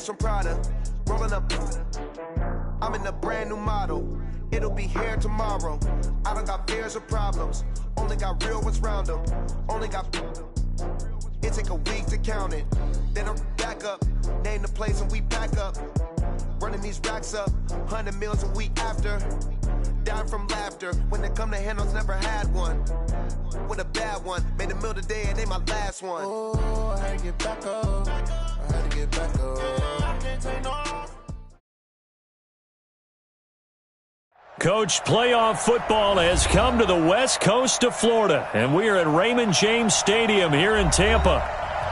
bags from Prada. Rolling up. I'm in a brand new model. It'll be here tomorrow. I don't got fears or problems. Only got real ones round them. Only got. It take a week to count it. Then I'm back up. Name the place and we back up. Running these racks up. 100 meals a week after. Dying from laughter. When it come to handles, never had one. With a bad one. Made a meal today and they my last one. Oh, I had to get back up. I had to get back up. I can't take no. Coach, playoff football has come to the west coast of Florida, and we are at Raymond James Stadium here in Tampa.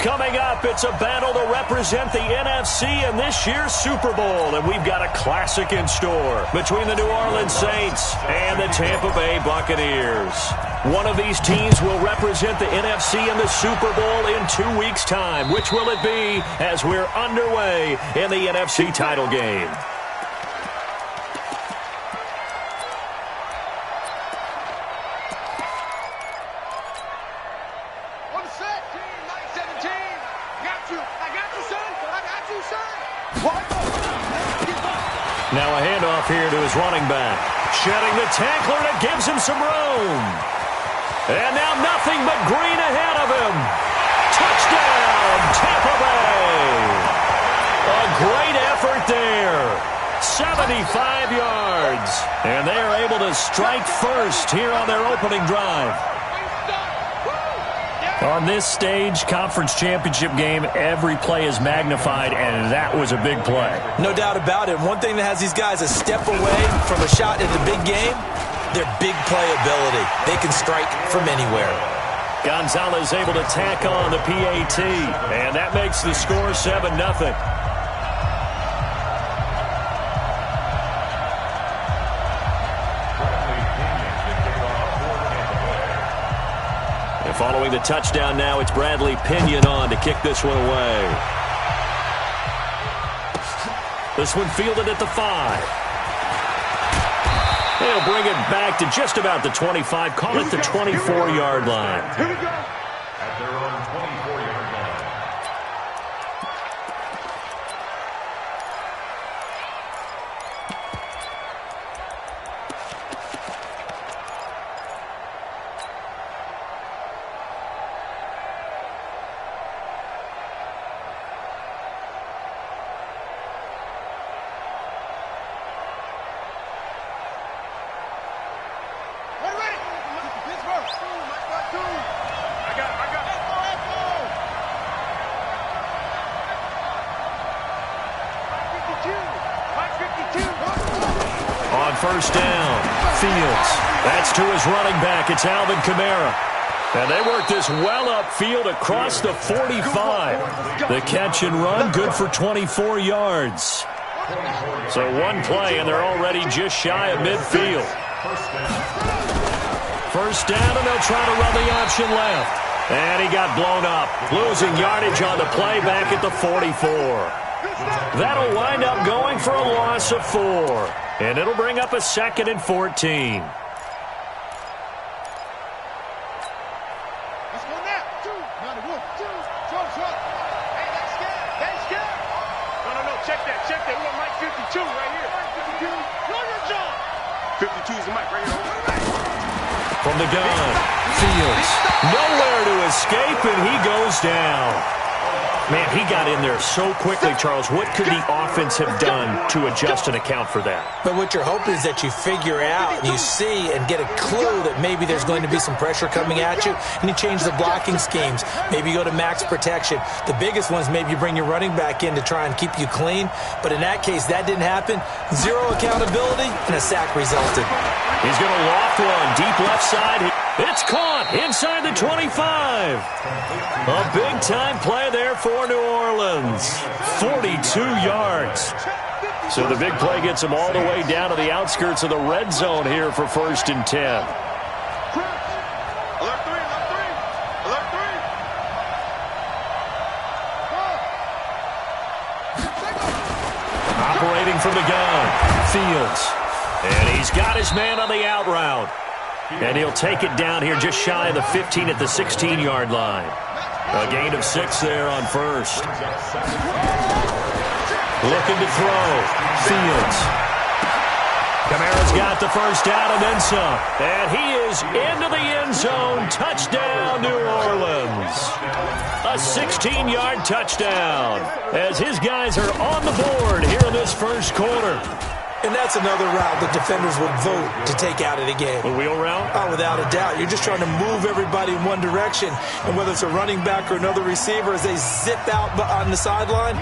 Coming up, it's a battle to represent the NFC in this year's Super Bowl, and we've got a classic in store between the New Orleans Saints and the Tampa Bay Buccaneers. One of these teams will represent the NFC in the Super Bowl in 2 weeks' time. Which will it be as we're underway in the NFC title game? Now a handoff here to his running back. Shedding the tackler, and it gives him some room. And now nothing but green ahead of him. Touchdown, Tampa Bay. A great effort there. 75 yards. And they are able to strike first here on their opening drive. On this stage, conference championship game, every play is magnified, and that was a big play. No doubt about it. One thing that has these guys a step away from a shot in the big game, their big playability. They can strike from anywhere. Gonzalez able to tack on the PAT, and that makes the score 7-0. Following the touchdown now, it's Bradley Pinion on to kick this one away. This one fielded at the 5. They'll bring it back to just about the 25, call it the 24-yard line. Here we go. At their own 24-yard line. First down, Fields. That's to his running back. It's Alvin Kamara. And they work this well upfield across the 45. The catch and run, good for 24 yards. So one play, and they're already just shy of midfield. First down, and they'll try to run the option left. And he got blown up, losing yardage on the play back at the 44. That'll wind up going for a loss of 4. And it'll bring up a 2nd and 14. Let's go now. 2. Now the 1, 2. Short. Hey, that's scared. They scared. No. Check that. We want Mike 52 right here. Mike 52. Run your job. 52 is the mic right here. From the gun, Fields. Nowhere to escape, and he goes down. Man, he got in there so quickly, Charles. What could the offense have done to adjust and account for that? But what you're hoping is that you figure out, and you see and get a clue that maybe there's going to be some pressure coming at you, and you change the blocking schemes. Maybe you go to max protection. The biggest ones, maybe you bring your running back in to try and keep you clean. But in that case, that didn't happen. 0 accountability, and a sack resulted. He's going to loft one deep left side. It's caught inside the 25. A big-time play there for New Orleans. 42 yards. So the big play gets them all the way down to the outskirts of the red zone here for 1st and 10. Alert 3. Operating from the gun, Fields. And he's got his man on the out route. And he'll take it down here just shy of the 15 at the 16-yard line. A gain of 6 there on first. Looking to throw. Fields. Kamara's got the first down and then some. And he is into the end zone. Touchdown, New Orleans. A 16-yard touchdown as his guys are on the board here in this first quarter. And that's another route the defenders would vote to take out of the game. The wheel route? Oh, without a doubt. You're just trying to move everybody in one direction. And whether it's a running back or another receiver, as they zip out on the sideline,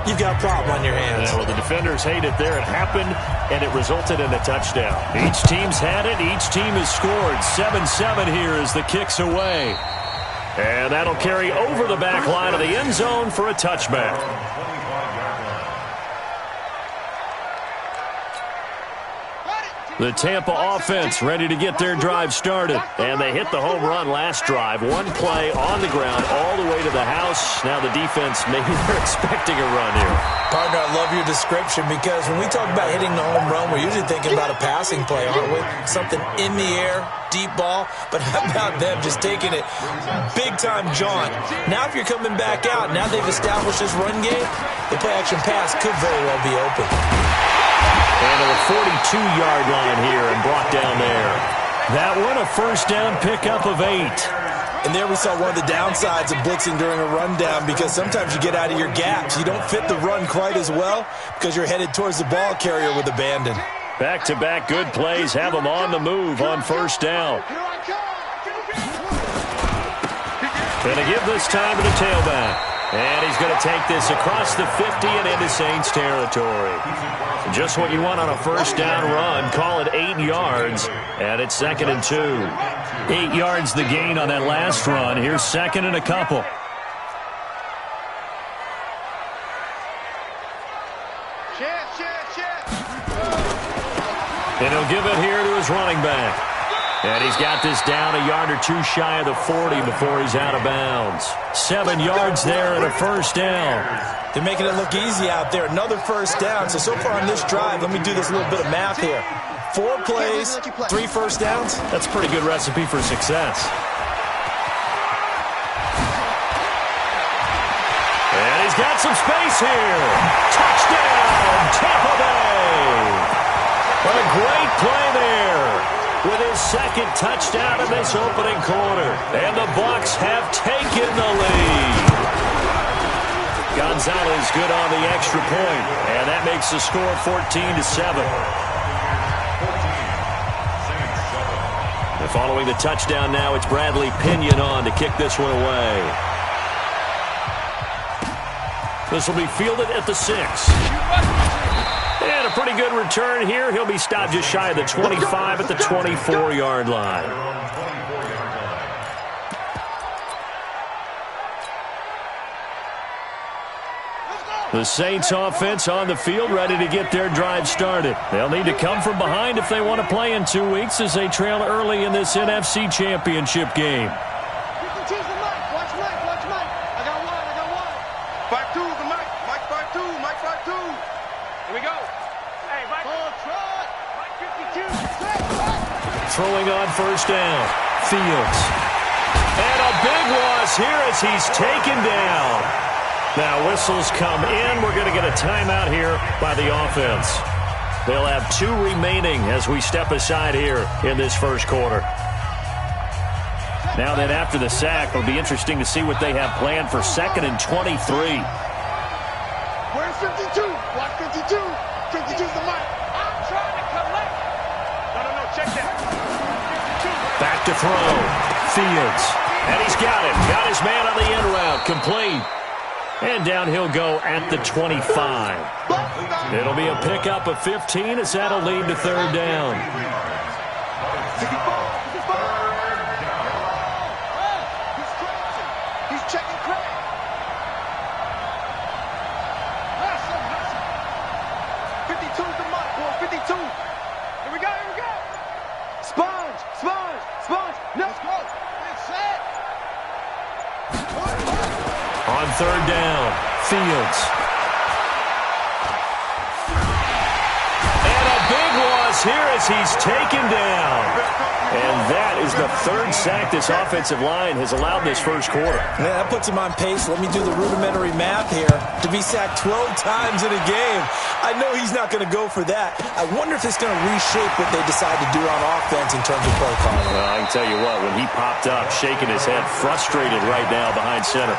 you've got a problem on your hands. Yeah, well, the defenders hate it there. It happened, and it resulted in a touchdown. Each team's had it. Each team has scored. 7-7 here as the kick's away. And that'll carry over the back line of the end zone for a touchback. The Tampa offense ready to get their drive started. And they hit the home run last drive. One play on the ground all the way to the house. Now the defense, maybe they're expecting a run here. Partner, I love your description because when we talk about hitting the home run, we're usually thinking about a passing play, aren't we? Something in the air, deep ball. But how about them just taking it big-time jaunt? Now if you're coming back out, now they've established this run game, the play-action pass could very well be open. And to the 42-yard line here and brought down there. That one, a first down pickup of 8. And there we saw one of the downsides of blitzing during a rundown because sometimes you get out of your gaps. You don't fit the run quite as well because you're headed towards the ball carrier with abandon. Back-to-back good plays have them on the move on first down. And to give this time to the tailback. And he's going to take this across the 50 and into Saints territory. Just what you want on a first down run. Call it 8 yards, and it's 2nd and 2. 8 yards the gain on that last run. Here's 2nd and a couple. And he'll give it here to his running back. And he's got this down a yard or two shy of the 40 before he's out of bounds. 7 yards there and a first down. They're making it look easy out there. Another first down. So far on this drive, let me do this little bit of math here. 4 plays, 3 first downs. That's a pretty good recipe for success. And he's got some space here. Touchdown, Tampa Bay. What a great play there. With his 2nd touchdown in this opening quarter. And the Bucs have taken the lead. Gonzalez good on the extra point. And that makes the score 14-7. And following the touchdown now, it's Bradley Pinion on to kick this one away. This will be fielded at the 6. And a pretty good return here. He'll be stopped just shy of the 25 at the 24-yard line. The Saints offense on the field ready to get their drive started. They'll need to come from behind if they want to play in 2 weeks as they trail early in this NFC Championship game. Throwing on first down. Fields. And a big loss here as he's taken down. Now whistles come in. We're going to get a timeout here by the offense. They'll have 2 remaining as we step aside here in this first quarter. Now that after the sack, it'll be interesting to see what they have planned for 2nd and 23. Where's 52? Block 52. 52's the mark. I'm trying to collect. No, check that. Back to throw. Fields. And he's got it. Got his man on the end route. Complete. And down he'll go at the 25. It'll be a pickup of 15 as that'll lead to 3rd down. He's checking crack. 52's the mark, boy. 52. Here we go. Sponge. Let's go. It's set. On 3rd down, Fields. And a big loss here as he's taken down. And that is the third sack this offensive line has allowed this first quarter. Yeah, that puts him on pace. Let me do the rudimentary math here. To be sacked 12 times in a game, I know he's not going to go for that. I wonder if it's going to reshape what they decide to do on offense in terms of play calling. Well, I can tell you what, when he popped up, shaking his head, frustrated right now behind center.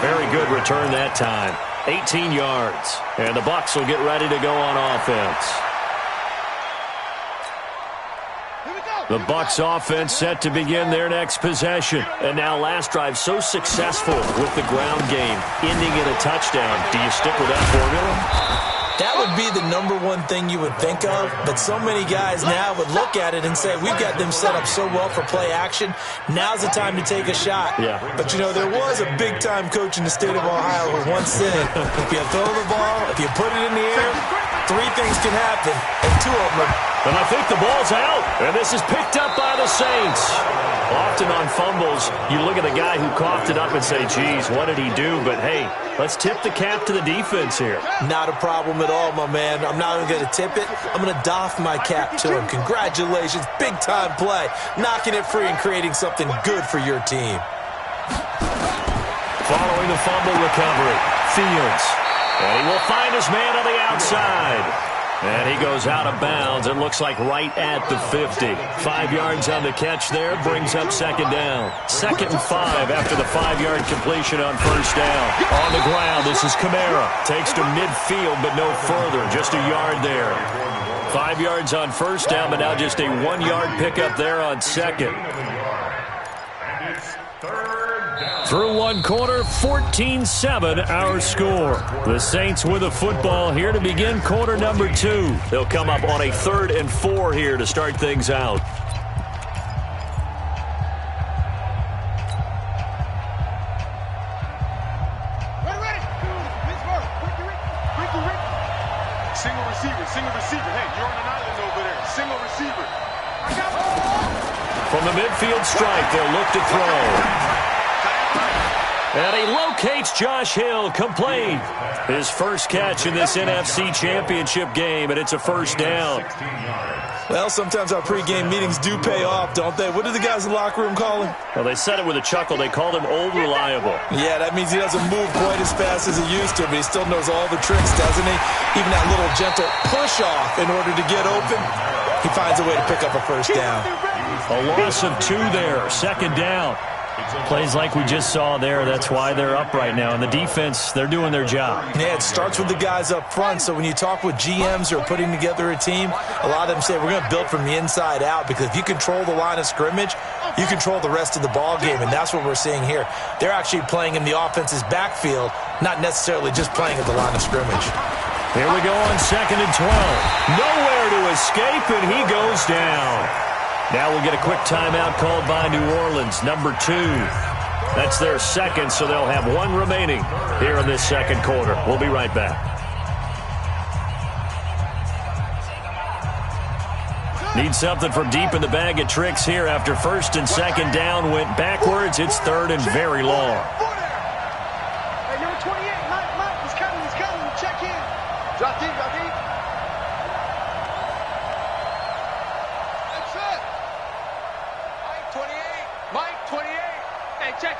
Very good return that time. 18 yards. And the Bucs will get ready to go on offense. The Bucs offense set to begin their next possession. And now last drive so successful with the ground game, ending in a touchdown. Do you stick with that formula? That would be the number one thing you would think of, but so many guys now would look at it and say, we've got them set up so well for play action, now's the time to take a shot. Yeah. But, you know, there was a big-time coach in the state of Ohio who once said, if you throw the ball, if you put it in the air, three things can happen, and two of them. And I think the ball's out, and this is picked up by the Saints. Often on fumbles, you look at the guy who coughed it up and say, geez, what did he do? But, hey, let's tip the cap to the defense here. Not a problem at all, my man. I'm not even going to tip it. I'm going to doff my cap to him. Congratulations. Big-time play. Knocking it free and creating something good for your team. Following the fumble recovery, Fields. And he will find his man on the outside. And he goes out of bounds. It looks like right at the 50. 5 yards on the catch there. Brings up second down. 2nd and 5 after the 5-yard completion on first down. On the ground, this is Kamara. Takes to midfield, but no further. Just a yard there. 5 yards on first down, but now just a 1-yard pickup there on second. Through one quarter, 14-7 our score. The Saints with the football here to begin quarter number 2. They'll come up on a 3rd and 4 here to start things out. Ready. Single receiver. Hey, you're on an island over there. Single receiver. From the midfield stripe, they'll look to throw. And he locates Josh Hill, complete. His first catch in this NFC Championship game, and it's a first down. Well, sometimes our pregame meetings do pay off, don't they? What do the guys in the locker room call him? Well, they said it with a chuckle. They called him Old Reliable. Yeah, that means he doesn't move quite as fast as he used to, but he still knows all the tricks, doesn't he? Even that little gentle push-off in order to get open, he finds a way to pick up a first down. A loss of 2 there, second down. Plays like we just saw there, that's why they're up right now. And the defense, they're doing their job. Yeah, it starts with the guys up front. So when you talk with GMs who are putting together a team, a lot of them say we're going to build from the inside out, because if you control the line of scrimmage, you control the rest of the ball game, and that's what we're seeing here. They're actually playing in the offense's backfield, not necessarily just playing at the line of scrimmage. Here we go on 2nd and 12. Nowhere to escape, and he goes down. Now we'll get a quick timeout called by New Orleans, number 2. That's their second, so they'll have 1 remaining here in this second quarter. We'll be right back. Need something from deep in the bag of tricks here after 1st and 2nd down went backwards. It's 3rd and very long. Hey, number 28, Mike, he's coming, check in. Drop deep. That's it. Mike 28. Hey, check.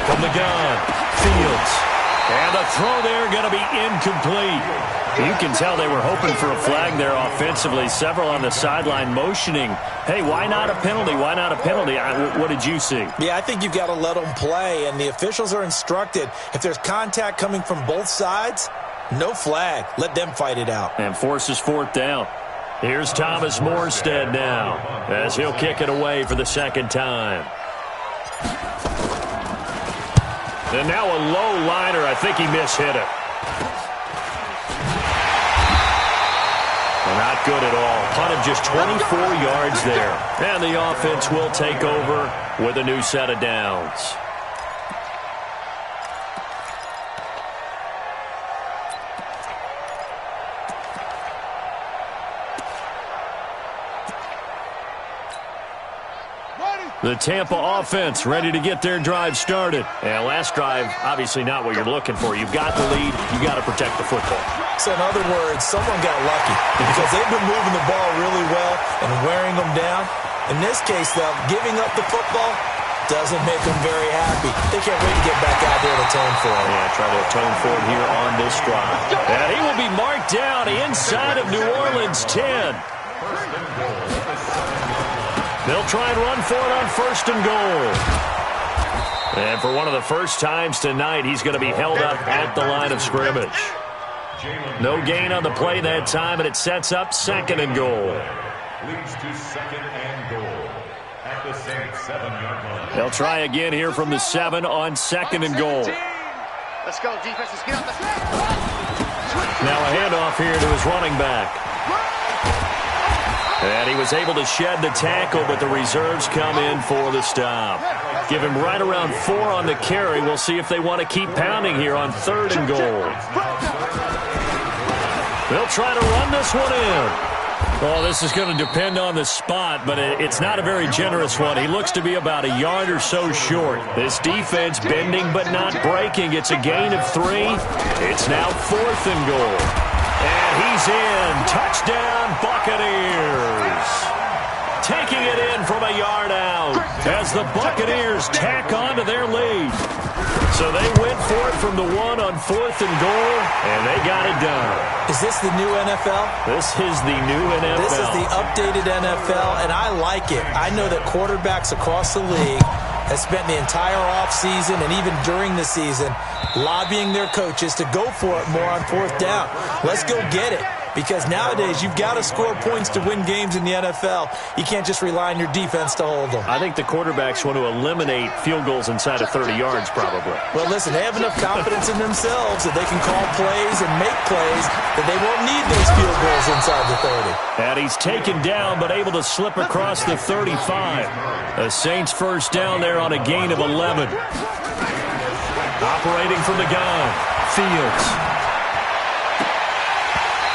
From the gun, Fields. And the throw there going to be incomplete. You can tell they were hoping for a flag there offensively. Several on the sideline motioning, hey, why not a penalty? Why not a penalty? What did you see? Yeah, I think you've got to let them play, and the officials are instructed, if there's contact coming from both sides, no flag. Let them fight it out. And forces 4th down. Here's Thomas Morstead now, as he'll kick it away for the 2nd time. And now a low liner. I think he mishit it. Not good at all. Punted just 24 yards there. And the offense will take over with a new set of downs. The Tampa offense ready to get their drive started. And last drive, obviously not what you're looking for. You've got the lead. You got to protect the football. So in other words, someone got lucky because they've been moving the ball really well and wearing them down. In this case, though, giving up the football doesn't make them very happy. They can't wait to get back out there and atone for it. Yeah, try to atone for it here on this drive. And he will be marked down inside of New Orleans 10. They'll try and run for it on 1st and goal. And for one of the first times tonight, he's going to be held up at the line of scrimmage. No gain on the play that time, and it sets up 2nd and goal. Leads to 2nd and goal at the same 7-yard line. They'll try again here from the 7 on 2nd and goal. Let's go, defense. Let's get out the... Now a handoff here to his running back. And he was able to shed the tackle, but the reserves come in for the stop. Give him right around 4 on the carry. We'll see if they want to keep pounding here on 3rd and goal. They'll try to run this one in. Well, this is going to depend on the spot, but it's not a very generous one. He looks to be about a yard or so short. This defense bending but not breaking. It's a gain of 3. It's now 4th and goal. And he's in. Touchdown, Buccaneers. Taking it in from a yard out as the Buccaneers tack on to their lead. So they went for it from the 1 on 4th and goal, and they got it done. Is this the new NFL? This is the new NFL. This is the updated NFL, and I like it. I know that quarterbacks across the league have spent the entire offseason and even during the season lobbying their coaches to go for it more on 4th down. Let's go get it. Because nowadays, you've got to score points to win games in the NFL. You can't just rely on your defense to hold them. I think the quarterbacks want to eliminate field goals inside of 30 yards, probably. Well, listen, they have enough confidence in themselves that they can call plays and make plays that they won't need those field goals inside the 30. And he's taken down, but able to slip across the 35. The Saints first down there on a gain of 11. Operating from the gun, Fields.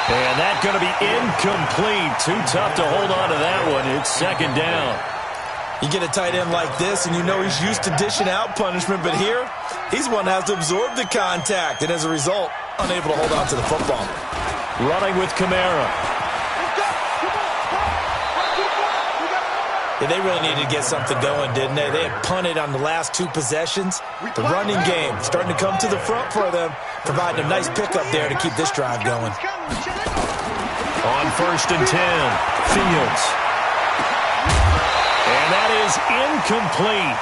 And that's going to be incomplete. Too tough to hold on to that one. It's 2nd down. You get a tight end like this, and you know he's used to dishing out punishment, but here, he's one that has to absorb the contact, and as a result, unable to hold on to the football. Running with Kamara. Yeah, they really needed to get something going, didn't they? They had punted on the last 2 possessions. The running game starting to come to the front for them, providing a nice pickup there to keep this drive going. On 1st and 10, Fields. And that is incomplete.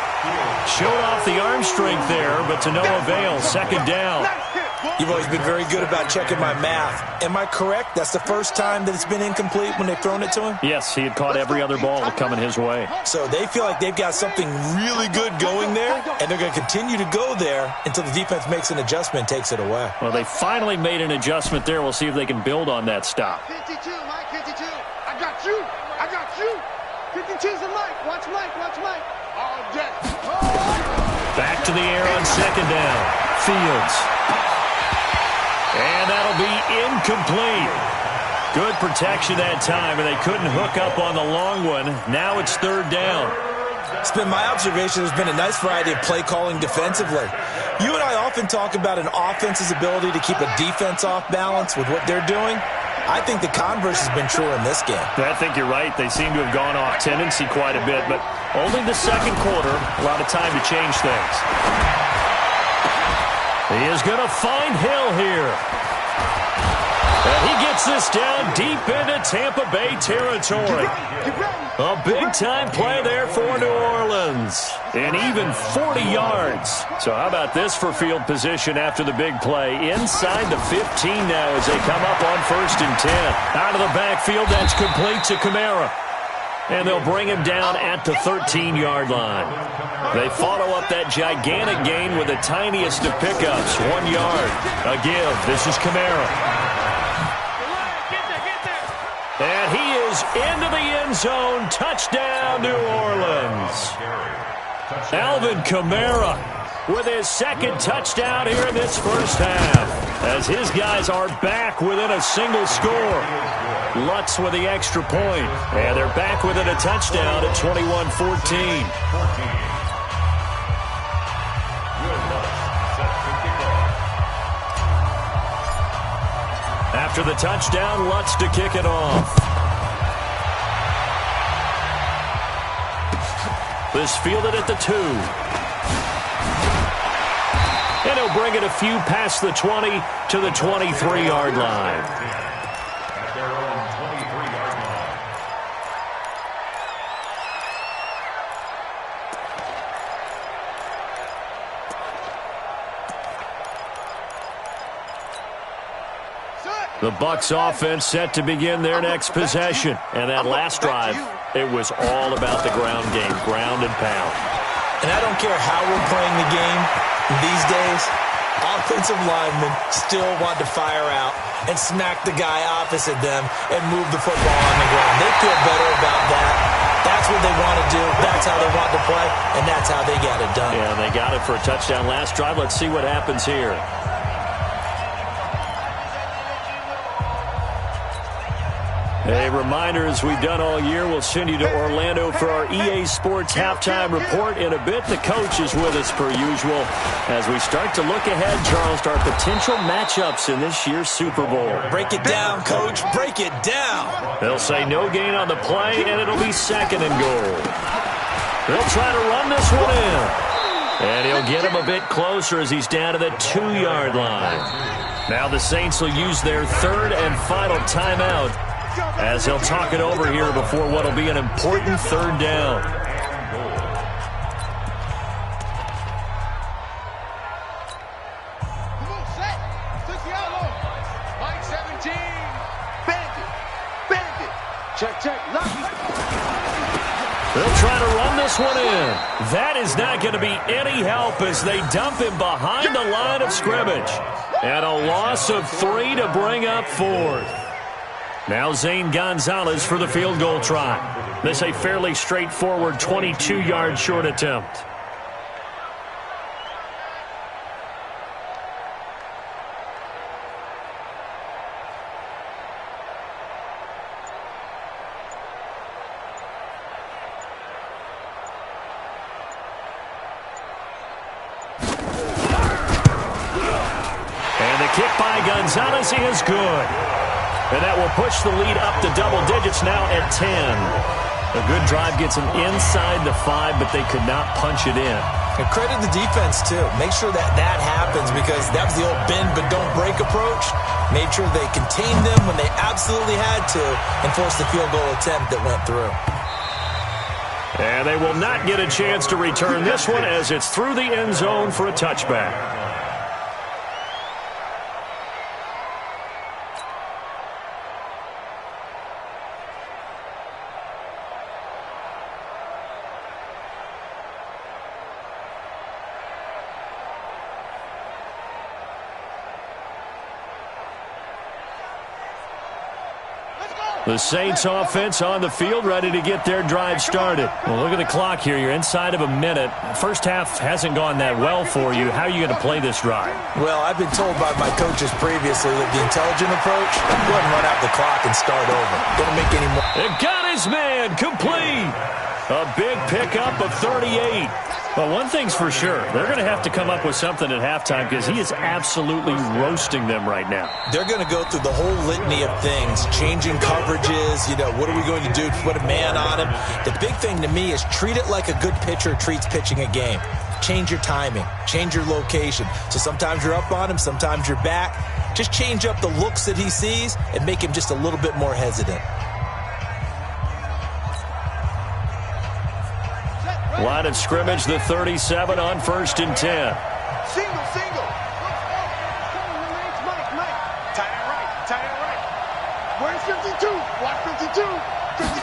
Showed off the arm strength there, but to no avail. 2nd down. You've always been very good about checking my math. Am I correct? That's the first time that it's been incomplete when they've thrown it to him? Yes, he had caught every other ball coming his way. So they feel like they've got something really good going there, and they're going to continue to go there until the defense makes an adjustment and takes it away. Well, they finally made an adjustment there. We'll see if they can build on that stop. 52, Mike, 52. I got you. I got you. 52's the Mike. Watch Mike. Watch Mike. All day. Back to the air on 2nd down. Fields. And that'll be incomplete. Good protection that time, and they couldn't hook up on the long one. Now it's 3rd down. It's been my observation there's been a nice variety of play calling defensively. You and I often talk about an offense's ability to keep a defense off balance with what they're doing. I think the converse has been true in this game. I think you're right. They seem to have gone off tendency quite a bit, but only the 2nd quarter, a lot of time to change things. He is going to find Hill here. And he gets this down deep into Tampa Bay territory. A big-time play there for New Orleans. And even 40 yards. So how about this for field position after the big play? Inside the 15 now as they come up on 1st and 10. Out of the backfield, that's complete to Kamara. And they'll bring him down at the 13-yard line. They follow up that gigantic gain with the tiniest of pickups, 1 yard. A give. This is Kamara. And he is into the end zone. Touchdown, New Orleans. Alvin Kamara with his second touchdown here in this first half, as his guys are back within a single score. Lutz with the extra point, and they're back within a touchdown at 21-14. After the touchdown, Lutz to kick it off. This fielded at the 2. And he'll bring it a few past the 20 to the 23-yard line. At their own 23-yard line. The Bucs offense set to begin their next possession. And that last drive, it was all about the ground game, ground and pound. And I don't care how we're playing the game these days, offensive linemen still want to fire out and smack the guy opposite them and move the football on the ground. They feel better about that. That's what they want to do. That's how they want to play, and that's how they got it done. Yeah, they got it for a touchdown last drive. Let's see what happens here. A reminder, as we've done all year, we'll send you to Orlando for our EA Sports Halftime Report in a bit. The coach is with us per usual as we start to look ahead, Charles, to our potential matchups in this year's Super Bowl. Break it down, Coach. Break it down. They'll say no gain on the play, and it'll be 2nd and goal. They'll try to run this one in. And he'll get him a bit closer as he's down to the 2-yard line. Now the Saints will use their 3rd and final timeout, as he'll talk it over here before what will be an important 3rd down. Come on, set. Took Mike 17. Bandit. Check. Lock. They'll try to run this one in. That is not going to be any help as they dump him behind the line of scrimmage. And a loss of 3 to bring up 4th. Now Zane Gonzalez for the field goal try. This a fairly straightforward 22-yard short attempt. And the kick by Gonzalez is good. And that will push the lead up to double digits now at 10. A good drive gets them inside the 5, but they could not punch it in. And credit the defense, too. Make sure that happens, because that was the old bend but don't break approach. Made sure they contained them when they absolutely had to and forced the field goal attempt that went through. And they will not get a chance to return this one as it's through the end zone for a touchback. The Saints offense on the field, ready to get their drive started. Well, look at the clock here. You're inside of a minute. First half hasn't gone that well for you. How are you going to play this drive? Well, I've been told by my coaches previously that the intelligent approach, go ahead and run out the clock and start over. Don't make any more. It got his man complete. A big pickup of 38. But one thing's for sure, they're going to have to come up with something at halftime because he is absolutely roasting them right now. They're going to go through the whole litany of things, changing coverages, what are we going to do to put a man on him? The big thing to me is treat it like a good pitcher treats pitching a game. Change your timing, change your location. So sometimes you're up on him, sometimes you're back. Just change up the looks that he sees and make him just a little bit more hesitant. Line of scrimmage, the 37 on 1st and 10. Single. Tight end right. Where's 52? Watch 52. 52.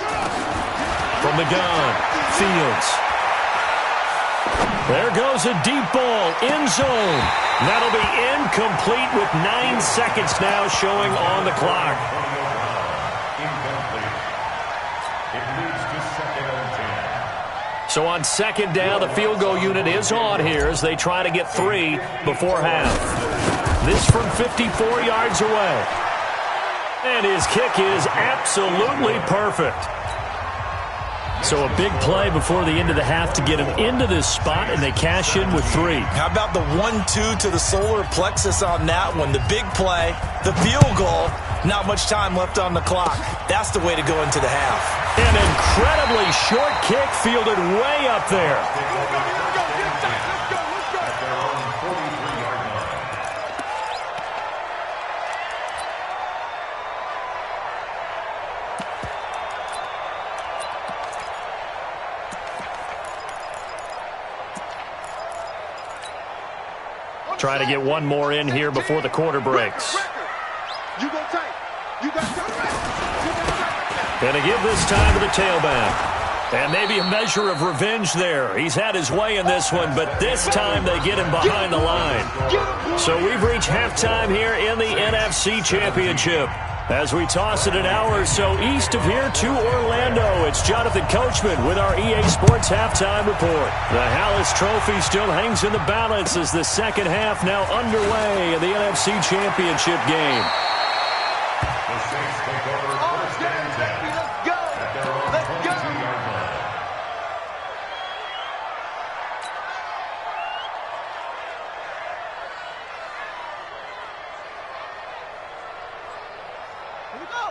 From the gun, Fields. There goes a deep ball, end zone. That'll be incomplete with 9 seconds now showing on the clock. Incomplete. It leads to 2nd and 10. So on second down, the field goal unit is on here as they try to get 3 before half. This from 54 yards away. And his kick is absolutely perfect. So a big play before the end of the half to get him into this spot, and they cash in with 3. How about the 1-2 to the solar plexus on that one? The big play, the field goal, not much time left on the clock. That's the way to go into the half. An incredibly short kick fielded way up there. Try to get one more in here before the quarter breaks. You go tight. You got Going to give this time to the tailback. And maybe a measure of revenge there. He's had his way in this one, but this time they get him behind the line. So we've reached halftime here in the NFC Championship. As we toss it an hour or so east of here to Orlando, it's Jonathan Coachman with our EA Sports Halftime Report. The Hallis Trophy still hangs in the balance as the second half now underway in the NFC Championship game. The Saints take over first and 10 at their own 22-yard line.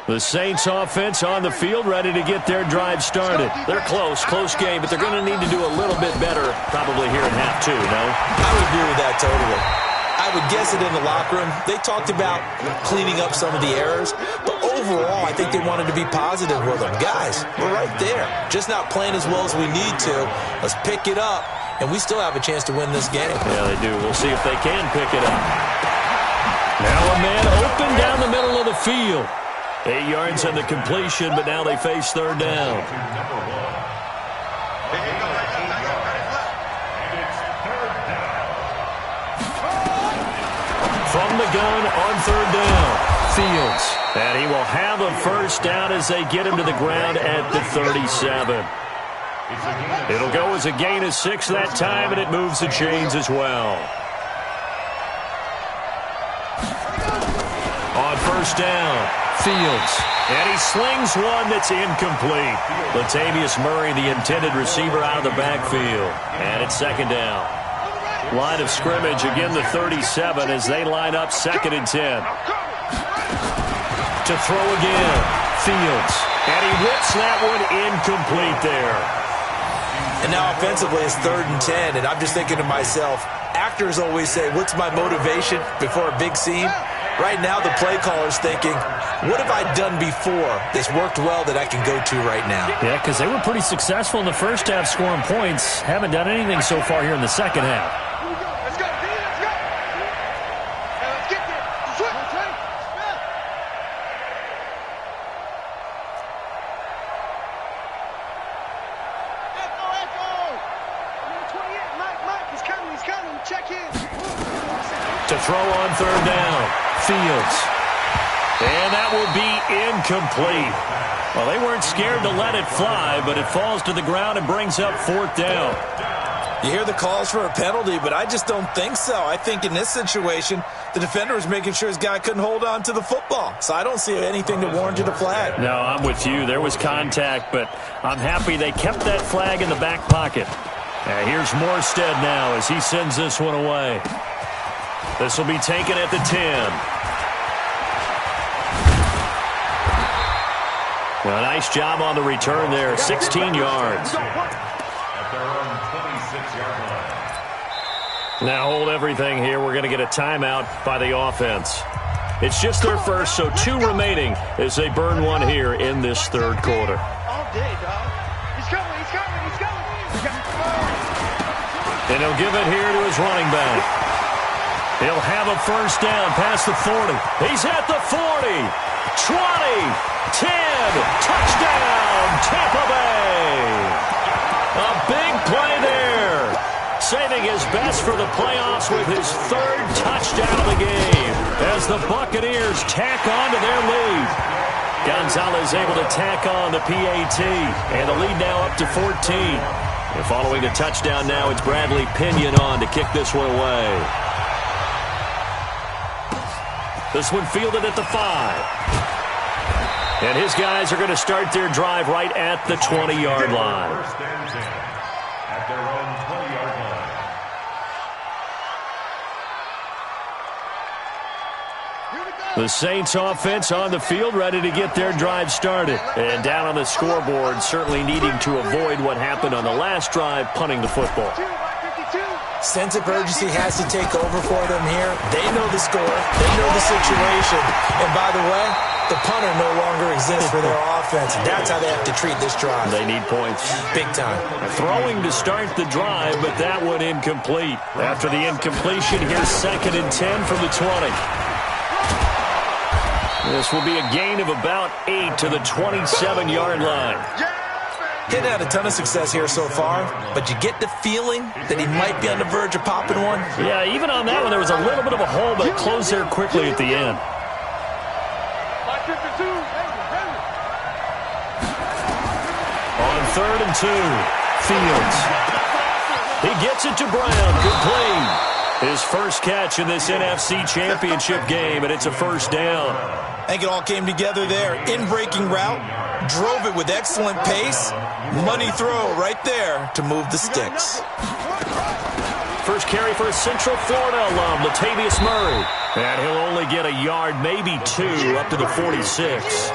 The Saints offense on the field, ready to get their drive started. They're close game, but they're going to need to do a little bit better probably here in half 2, no? I would agree with that totally. I would guess it in the locker room. They talked about cleaning up some of the errors, but overall, I think they wanted to be positive with them. Guys, we're right there. Just not playing as well as we need to. Let's pick it up, and we still have a chance to win this game. Yeah, they do. We'll see if they can pick it up. Now a man open down the middle of the field. 8 yards on the completion, but now they face third down. From the gun on third down, Fields. And he will have a first down as they get him to the ground at the 37. It'll go as a gain of 6 that time, and it moves the chains as well. On first down, Fields. And he slings one that's incomplete. Latavius Murray, the intended receiver, out of the backfield. And it's second down. Line of scrimmage, again the 37 as they line up second and 10. To throw again, Fields. And he whips that one incomplete there. And now offensively it's third and 10, and I'm just thinking to myself, actors always say, what's my motivation before a big scene? Right now the play caller's thinking, what have I done before that's worked well that I can go to right now? Yeah, because they were pretty successful in the first half scoring points. Haven't done anything so far here in the second half. Let's go, D, let's go. Now let's get there. Echo. 28, Mike, he's coming. Check in. To throw on third down, Fields. And that will be incomplete. Well, they weren't scared to let it fly, but it falls to the ground and brings up fourth down. You hear the calls for a penalty, but I just don't think so. I think in this situation, the defender was making sure his guy couldn't hold on to the football. So I don't see anything to warrant you the flag. No, I'm with you. There was contact, but I'm happy they kept that flag in the back pocket. Here's Morstead now as he sends this one away. This will be taken at the 10. A nice job on the return there, 16 yards. At their own 26-yard line. Now hold everything here. We're going to get a timeout by the offense. It's just their first, so 2 remaining as they burn one here in this third quarter. All day, dog. He's coming. And he'll give it here to his running back. He'll have a first down past the 40. He's at the 40, 20. 10, touchdown, Tampa Bay. A big play there. Saving his best for the playoffs with his 3rd touchdown of the game as the Buccaneers tack on to their lead. Gonzalez able to tack on the PAT, and the lead now up to 14. And following a touchdown now, it's Bradley Pinion on to kick this one away. This one fielded at the 5. And his guys are going to start their drive right at the 20-yard line. First and 10 at their own 20-yard line. The Saints offense on the field, ready to get their drive started. And down on the scoreboard, certainly needing to avoid what happened on the last drive, punting the football. Sense of urgency has to take over for them here. They know the score. They know the situation. And by the way, the punter no longer exists for their offense. That's how they have to treat this drive. They need points. Big time. Throwing to start the drive, but that one incomplete. After the incompletion, here's 2nd and 10 from the 20. This will be a gain of about 8 to the 27-yard line. Didn't have a ton of success here so far, but you get the feeling that he might be on the verge of popping one. Yeah, even on that one, there was a little bit of a hole, but it closed there quickly at the end. On 3rd and 2, Fields. He gets it to Brown. Good play. His first catch in this NFC Championship game, and it's a first down. I think it all came together there. In-breaking route, drove it with excellent pace. Money throw right there to move the sticks. First carry for a Central Florida alum, Latavius Murray. And he'll only get a yard, maybe 2, up to the 46.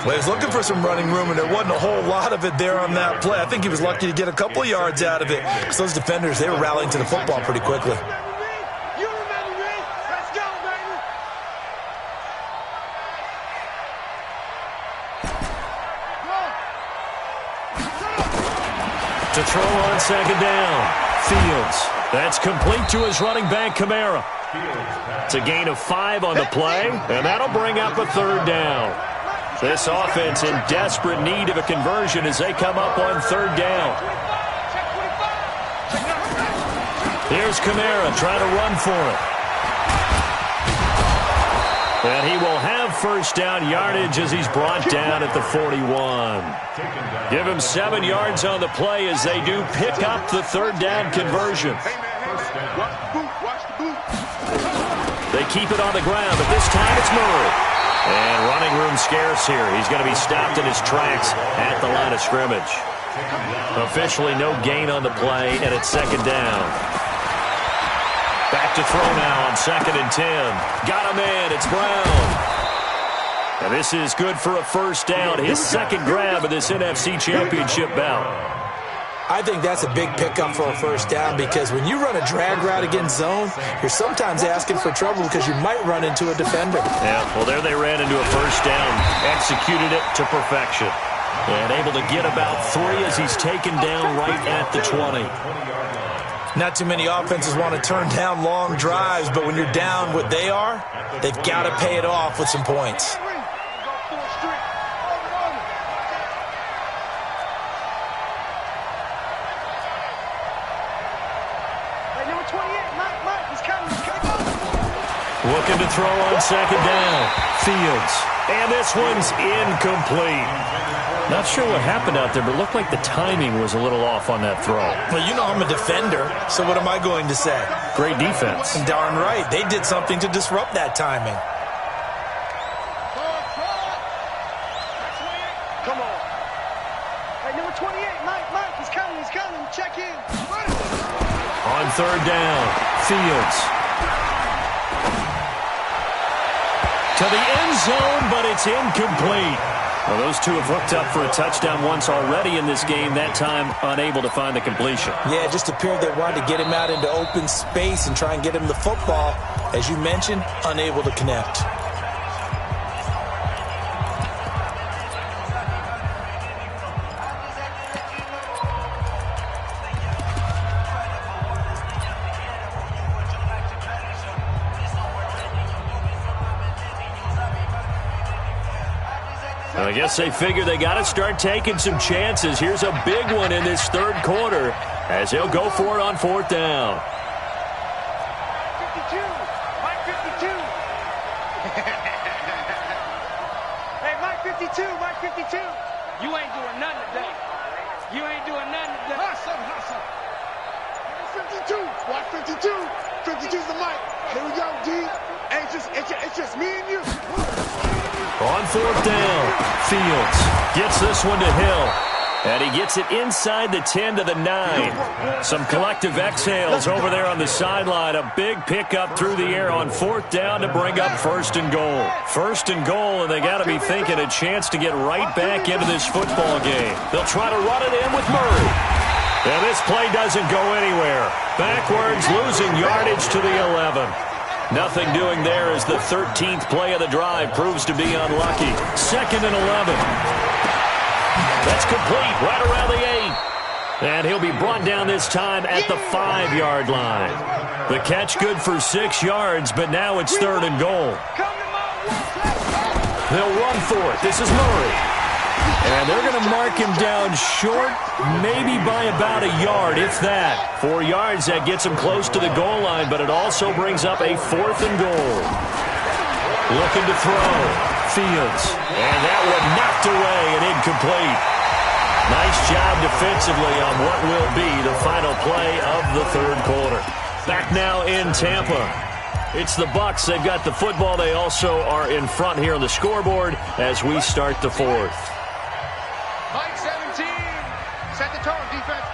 Well, he was looking for some running room, and there wasn't a whole lot of it there on that play. I think he was lucky to get a couple yards out of it, because those defenders, they were rallying to the football pretty quickly. To throw on 2nd down, Fields. That's complete to his running back, Kamara. It's a gain of 5 on the play, and that'll bring up a 3rd down. This offense in desperate need of a conversion as they come up on 3rd down. Here's Kamara trying to run for it. And he will have first down yardage as he's brought down at the 41. Give him 7 yards on the play as they do pick up the 3rd down conversion. They keep it on the ground, but this time it's Murray. And running room scarce here. He's going to be stopped in his tracks at the line of scrimmage. Officially no gain on the play, and it's 2nd down. Back to throw now on 2nd and 10. Got a man. It's Brown. And this is good for a first down. His 2nd grab of this NFC Championship bout. I think that's a big pickup for a first down, because when you run a drag route against zone, you're sometimes asking for trouble because you might run into a defender. Yeah, well, there they ran into a first down. Executed it to perfection. And able to get about 3 as he's taken down right at the 20. Not too many offenses want to turn down long drives, but when you're down what they are, they've got to pay it off with some points. Looking to throw on 2nd down. Fields. And this one's incomplete. Not sure what happened out there, but it looked like the timing was a little off on that throw. Well, you know I'm a defender, so what am I going to say? Great defense. Darn right. They did something to disrupt that timing. Come on. Hey, number 28, Mike, he's coming. Check in. On 3rd down, Fields. To the end zone, but it's incomplete. Well, those two have hooked up for a touchdown once already in this game, that time unable to find the completion. Yeah, it just appeared they wanted to get him out into open space and try and get him the football. As you mentioned, unable to connect. I guess they figure they got to start taking some chances. Here's a big one in this 3rd quarter as he'll go for it on 4th down. 52. Mike 52. Hey, Mike 52. You ain't doing nothing today. You ain't doing nothing. Hustle. 52. Watch 52. 52's the mic. Here we go, D. Hey, it's just me and you. On fourth down, Fields gets this one to Hill. And he gets it inside the 10 to the 9. Some collective exhales over there on the sideline. A big pickup through the air on fourth down to bring up first and goal. First and goal, and they got to be thinking a chance to get right back into this football game. They'll try to run it in with Murray. And this play doesn't go anywhere. Backwards, losing yardage to the 11. Nothing doing there as the 13th play of the drive proves to be unlucky. Second and 11. That's complete right around the 8. And he'll be brought down this time at the 5-yard line. The catch good for 6 yards, but now it's third and goal. They'll run for it. This is Murray. And they're going to mark him down short, maybe by about a yard, if that. 4 yards, that gets him close to the goal line, but it also brings up a fourth and goal. Looking to throw. Fields. And that one knocked away and incomplete. Nice job defensively on what will be the final play of the third quarter. Back now in Tampa. It's the Bucs. They've got the football. They also are in front here on the scoreboard as we start the fourth. Mike 17. Set the tone, defense.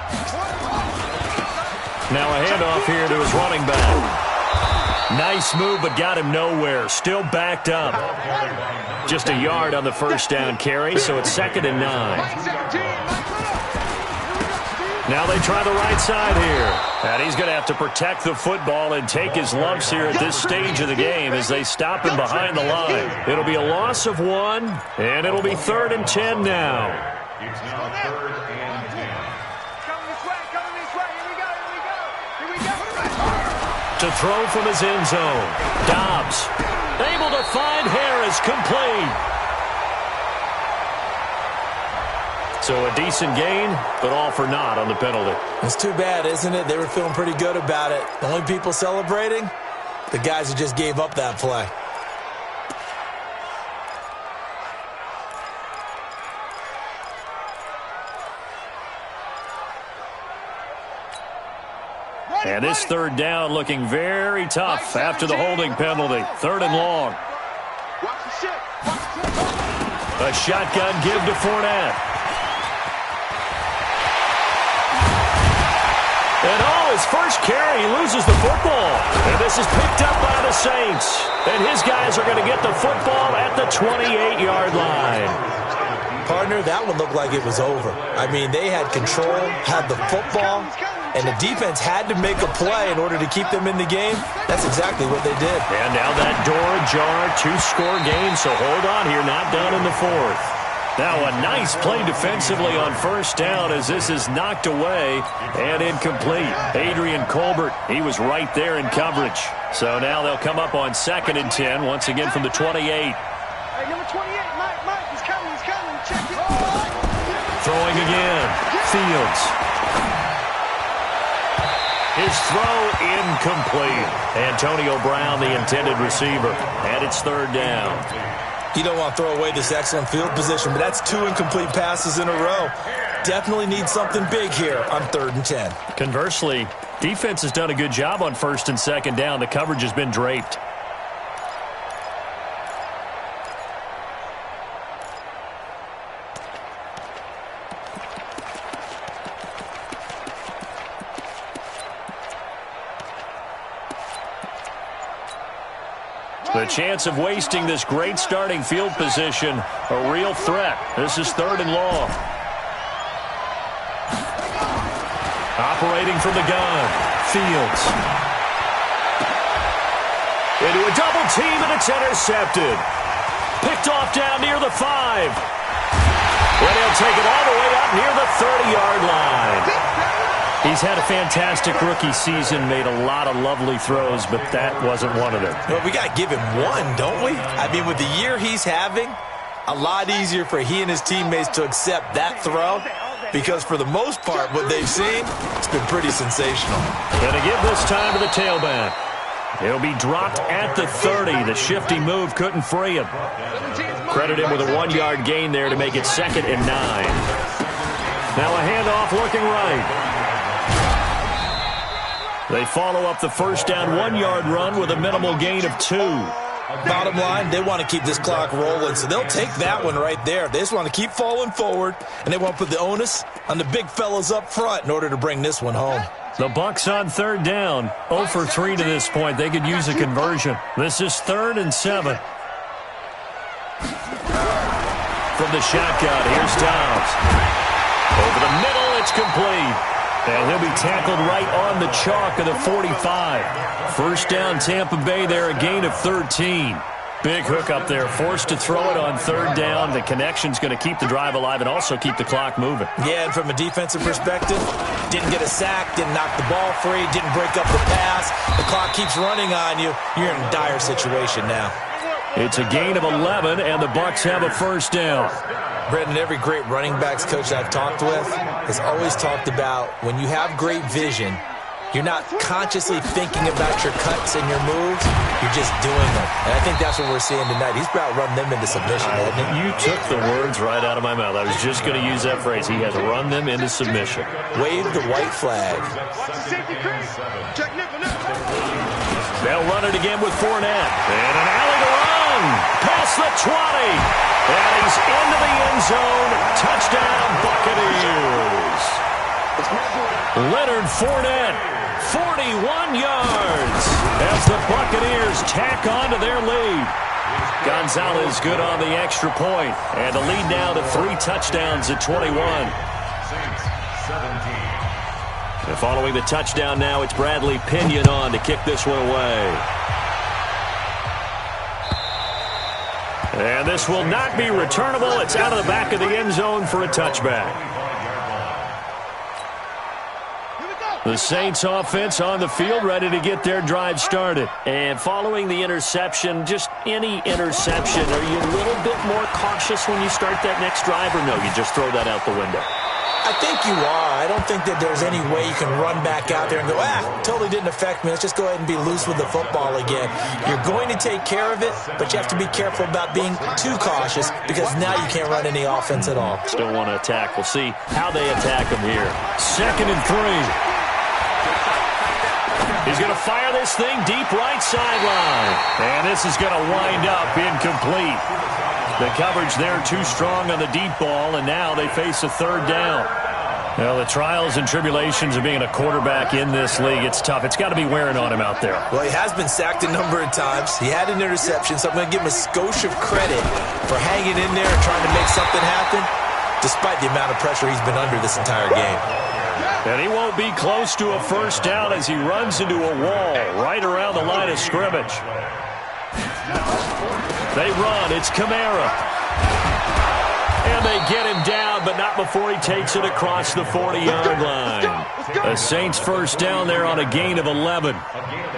Now a handoff here to his running back. Nice move, but got him nowhere. Still backed up. Just a yard on the first down carry, so it's second and 9. Now they try the right side here. And he's going to have to protect the football and take his lumps here at this stage of the game as they stop him behind the line. It'll be a loss of 1, and it'll be third and 10 now. It's now third and 10. Coming this way. Here we go. To throw from his end zone. Dobbs able to find Harris, complete. So a decent gain, but all for naught on the penalty. It's too bad, isn't it? They were feeling pretty good about it. The only people celebrating, the guys who just gave up that play. And this third down looking very tough after the holding penalty. Third and long. A shotgun give to Fournette. And his first carry, he loses the football. And this is picked up by the Saints. And his guys are going to get the football at the 28-yard line. Partner, that one looked like it was over. I mean, they had control, had the football, and the defense had to make a play in order to keep them in the game. That's exactly what they did. And now that door ajar, 2-score game, so hold on here, not done in the fourth. Now a nice play defensively on first down as this is knocked away and incomplete. Adrian Colbert, he was right there in coverage. So now they'll come up on second and 10, once again from the 28. Hey, number 28, Mike, he's coming. Check it. Throwing again, Fields. His throw incomplete. Antonio Brown, the intended receiver. And it's third down. You don't want to throw away this excellent field position, but that's 2 incomplete passes in a row. Definitely need something big here on third and 10. Conversely, defense has done a good job on first and second down. The coverage has been draped. The chance of wasting this great starting field position, a real threat. This is third and long. Operating from the gun, Fields. Into a double team, and it's intercepted. Picked off down near the 5. And he'll take it all the way up near the 30-yard line. He's had a fantastic rookie season, made a lot of lovely throws, but that wasn't one of them. Well, we got to give him one, don't we? I mean, with the year he's having, a lot easier for he and his teammates to accept that throw because for the most part, what they've seen, it's been pretty sensational. Going to give this time to the tailback. He'll be dropped at the 30. The shifty move couldn't free him. Credit him with a 1-yard gain there to make it second and 9. Now a handoff looking right. They follow up the first down 1-yard run with a minimal gain of 2. Bottom line, they want to keep this clock rolling, so they'll take that one right there. They just want to keep falling forward, and they want to put the onus on the big fellas up front in order to bring this one home. The Bucs on third down. 0 for 3 to this point. They could use a conversion. This is 3rd and 7. From the shotgun, here's Dobbs. Over the middle, it's complete. And he'll be tackled right on the chalk of the 45. First down, Tampa Bay there, a gain of 13. Big hook up there, forced to throw it on third down. The connection's going to keep the drive alive and also keep the clock moving. Yeah, and from a defensive perspective, didn't get a sack, didn't knock the ball free, didn't break up the pass. The clock keeps running on you. You're in a dire situation now. It's a gain of 11, and the Bucs have a first down. Brendan, every great running backs coach I've talked with has always talked about when you have great vision, you're not consciously thinking about your cuts and your moves. You're just doing them. And I think that's what we're seeing tonight. He's about to run them into submission, hasn't he? You took the words right out of my mouth. I was just going to use that phrase. He has run them into submission. Wave the white flag. They'll run it again with Fournette. And an alley to run. Past the 20. And he's into the end zone. Touchdown, Buccaneers. Leonard Fournette, 41 yards. As the Buccaneers tack on to their lead. Gonzalez good on the extra point. And the lead now to 3 touchdowns at 21. And following the touchdown now, it's Bradley Pinion on to kick this one away. And this will not be returnable. It's out of the back of the end zone for a touchback. The Saints offense on the field, ready to get their drive started. And following the interception, just any interception, are you a little bit more cautious when you start that next drive, or no, you just throw that out the window? I think you are. I don't think that there's any way you can run back out there and go, totally didn't affect me. Let's just go ahead and be loose with the football again. You're going to take care of it, but you have to be careful about being too cautious because now you can't run any offense at all. Still want to attack. We'll see how they attack them here. 2nd and 3. He's going to fire this thing deep right sideline. And this is going to wind up incomplete. The coverage there too strong on the deep ball, and now they face a 3rd down. Well, the trials and tribulations of being a quarterback in this league, it's tough. It's got to be wearing on him out there. Well, he has been sacked a number of times. He had an interception, so I'm going to give him a skosh of credit for hanging in there and trying to make something happen, despite the amount of pressure he's been under this entire game. And he won't be close to a first down as he runs into a wall right around the line of scrimmage. They run. It's Kamara. And they get him down, but not before he takes it across the 40-yard line. The Saints first down there on a gain of 11.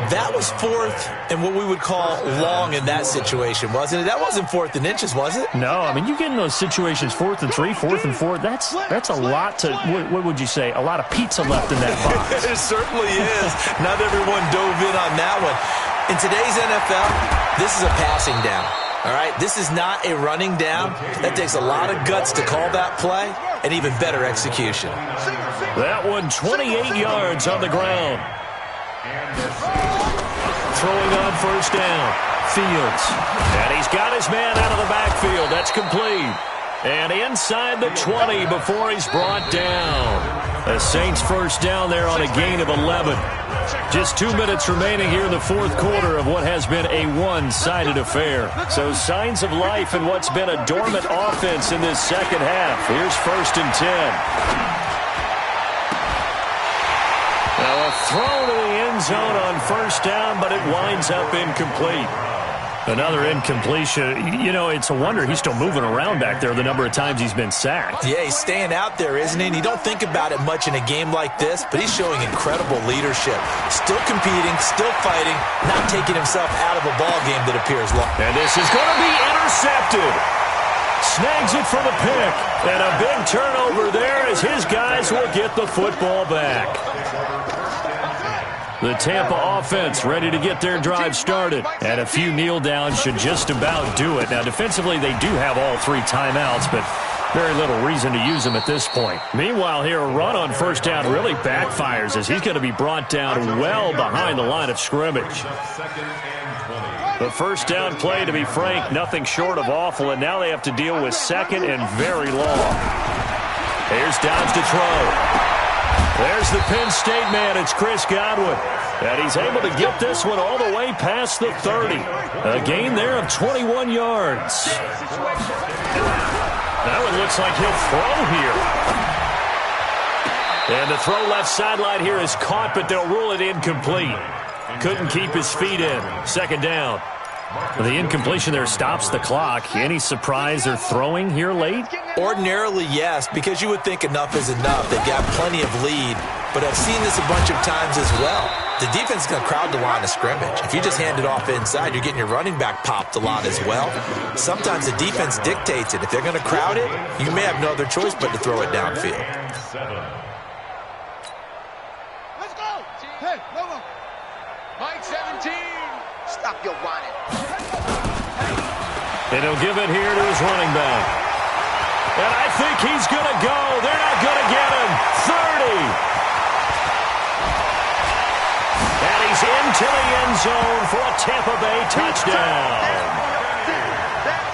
That was 4th and what we would call long in that situation, wasn't it? That wasn't 4th and inches, was it? No, I mean, you get in those situations 4th and 3, 4th and 4. That's a lot to, what would you say, a lot of pizza left in that box. It certainly is. Not everyone dove in on that one. In today's NFL, this is a passing down. All right, this is not a running down. That takes a lot of guts to call that play and even better execution. That one 28 yards on the ground. Throwing on first down. Fields. And he's got his man out of the backfield. That's complete. And inside the 20 before he's brought down. The Saints first down there on a gain of 11. Just 2 minutes remaining here in the 4th quarter of what has been a one-sided affair. So signs of life in what's been a dormant offense in this second half. Here's 1st and 10. Now a throw to the end zone on first down, but it winds up incomplete. Another incompletion. You know, it's a wonder he's still moving around back there the number of times he's been sacked. Yeah, he's staying out there, isn't he? And you don't think about it much in a game like this, but he's showing incredible leadership. Still competing, still fighting, not taking himself out of a ball game that appears long. And this is going to be intercepted. Snags it for the pick. And a big turnover there as his guys will get the football back. The Tampa offense ready to get their drive started. And a few kneel downs should just about do it. Now, defensively, they do have all 3 timeouts, but Very little reason to use him at this point. Meanwhile, here, a run on first down really backfires as he's going to be brought down well behind the line of scrimmage. The first down play, to be frank, nothing short of awful, and now they have to deal with second and very long. Here's Dodge to throw. There's the Penn State man. It's Chris Godwin. And he's able to get this one all the way past the 30. A gain there of 21 yards. That one looks like he'll throw here. And the throw left sideline here is caught, but they'll rule it incomplete. Couldn't keep his feet in. Second down. The incompletion there stops the clock. Any surprise they're throwing here late? Ordinarily, yes, because you would think enough is enough. They've got plenty of lead, but I've seen this a bunch of times as well. The defense is going to crowd the line of scrimmage. If you just hand it off inside, you're getting your running back popped a lot as well. Sometimes the defense dictates it. If they're going to crowd it, you may have no other choice but to throw it downfield. Let's go. Hey, Lobo. Mike 17. Stop your whining. And he'll give it here to his running back. And I think he's going to go. They're not going to get him. 30. And he's into the end zone for a Tampa Bay touchdown.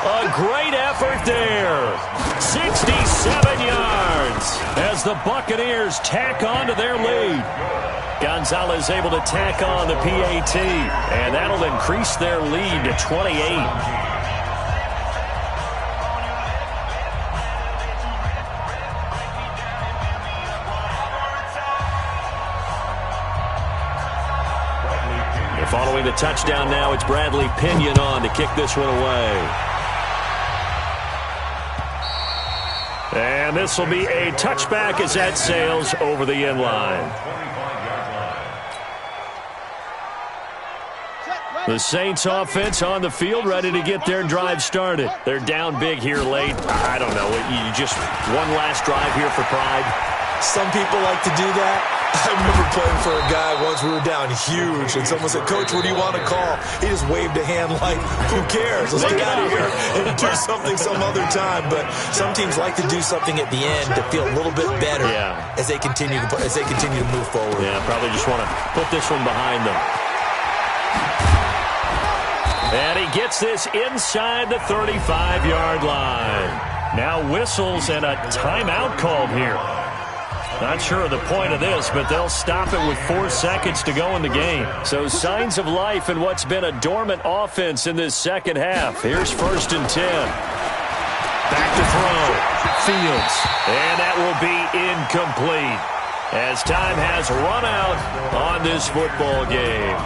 A great effort there. 67 yards as the Buccaneers tack on to their lead. Gonzalez able to tack on the PAT, and that'll increase their lead to 28. Following the touchdown now, it's Bradley Pinion on to kick this one away. And this will be a touchback as that sails over the end line. The Saints offense on the field, ready to get their drive started. They're down big here late. I don't know. You just one last drive here for pride. Some people like to do that. I remember playing for a guy once. We were down huge, and someone said, "Coach, what do you want to call?" He just waved a hand like, "Who cares? Let's get out of here and do something some other time." But some teams like to do something at the end to feel a little bit better as they continue to move forward. Yeah, probably just want to put this one behind them. And he gets this inside the 35-yard line. Now whistles and a timeout called here. Not sure of the point of this, but they'll stop it with 4 seconds to go in the game. So signs of life in what's been a dormant offense in this second half. Here's 1st and 10. Back to throw. Fields. And that will be incomplete as time has run out on this football game.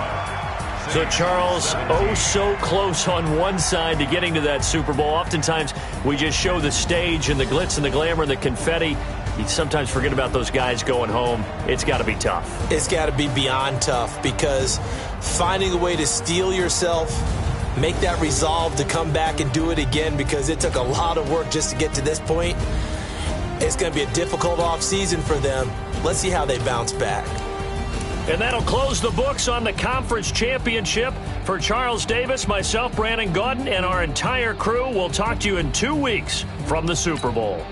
So, Charles, oh so close on one side to getting to that Super Bowl. Oftentimes, we just show the stage and the glitz and the glamour and the confetti. You sometimes forget about those guys going home. It's got to be tough. It's got to be beyond tough because finding a way to steel yourself, make that resolve to come back and do it again because it took a lot of work just to get to this point. It's going to be a difficult offseason for them. Let's see how they bounce back. And that'll close the books on the conference championship. For Charles Davis, myself, Brandon Gaudin, and our entire crew, we'll talk to you in 2 weeks from the Super Bowl.